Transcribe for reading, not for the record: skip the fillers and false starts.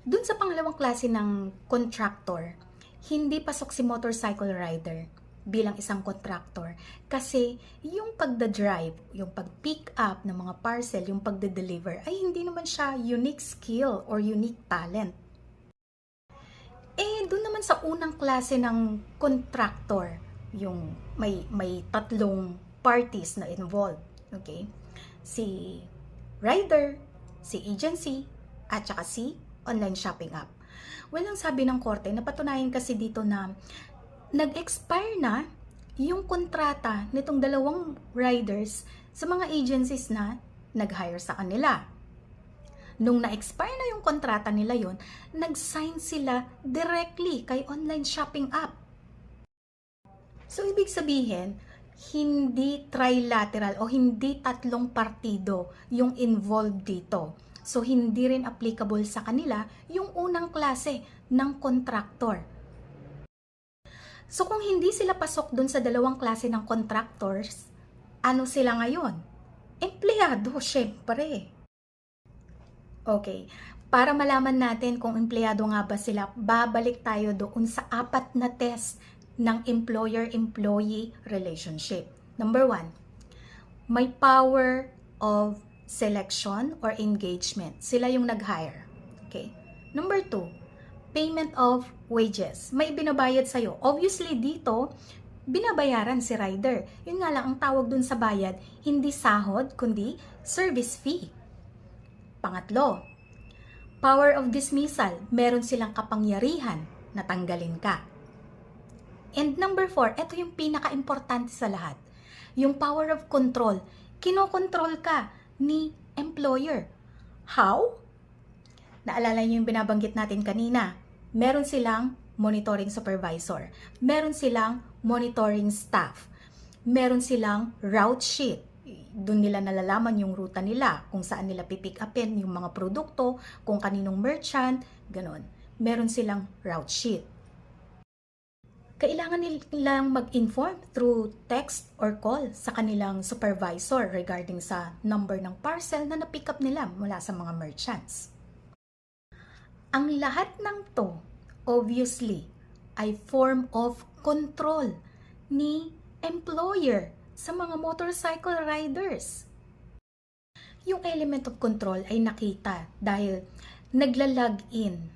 Dun sa pangalawang klase ng contractor, hindi pasok si motorcycle rider bilang isang contractor kasi yung pagda-drive, yung pag-pick up ng mga parcel, yung pagda-deliver ay hindi naman siya unique skill or unique talent. Doon naman sa unang klase ng contractor, yung may tatlong parties na involved, okay? Si rider, si agency, at saka si online shopping app. Well, ang sabi ng korte, napatunayan kasi dito na nag-expire na yung kontrata nitong dalawang riders sa mga agencies na nag-hire sa kanila. Nung na-expire na yung kontrata nila yon, nag-sign sila directly kay online shopping app. So, ibig sabihin, hindi trilateral o hindi tatlong partido yung involved dito. So, hindi rin applicable sa kanila yung unang klase ng contractor. So, kung hindi sila pasok dun sa dalawang klase ng contractors, ano sila ngayon? Empleyado, syempre. Okay, para malaman natin kung empleyado nga ba sila, babalik tayo doon sa apat na test ng employer-employee relationship. Number 1, may power of selection or engagement. Sila yung nag-hire. Okay. Number 2, payment of wages. May binabayad sa'yo. Obviously, dito, binabayaran si rider. Yun nga lang, ang tawag dun sa bayad, hindi sahod, kundi service fee. Pangatlo, power of dismissal. Meron silang kapangyarihan na tanggalin ka. And number 4, ito yung pinaka-importante sa lahat. Yung power of control. Kinokontrol ka ni employer. How? Naalala niyo yung binabanggit natin kanina. Meron silang monitoring supervisor. Meron silang monitoring staff. Meron silang route sheet. Doon nila nalalaman yung ruta nila, kung saan nila pipick upin yung mga produkto, kung kaninong merchant, ganon. Meron silang route sheet. Kailangan nilang mag-inform through text or call sa kanilang supervisor regarding sa number ng parcel na na-pick up nila mula sa mga merchants. Ang lahat ng to, obviously, ay form of control ni employer sa mga motorcycle riders. Yung element of control ay nakita dahil nagla-log in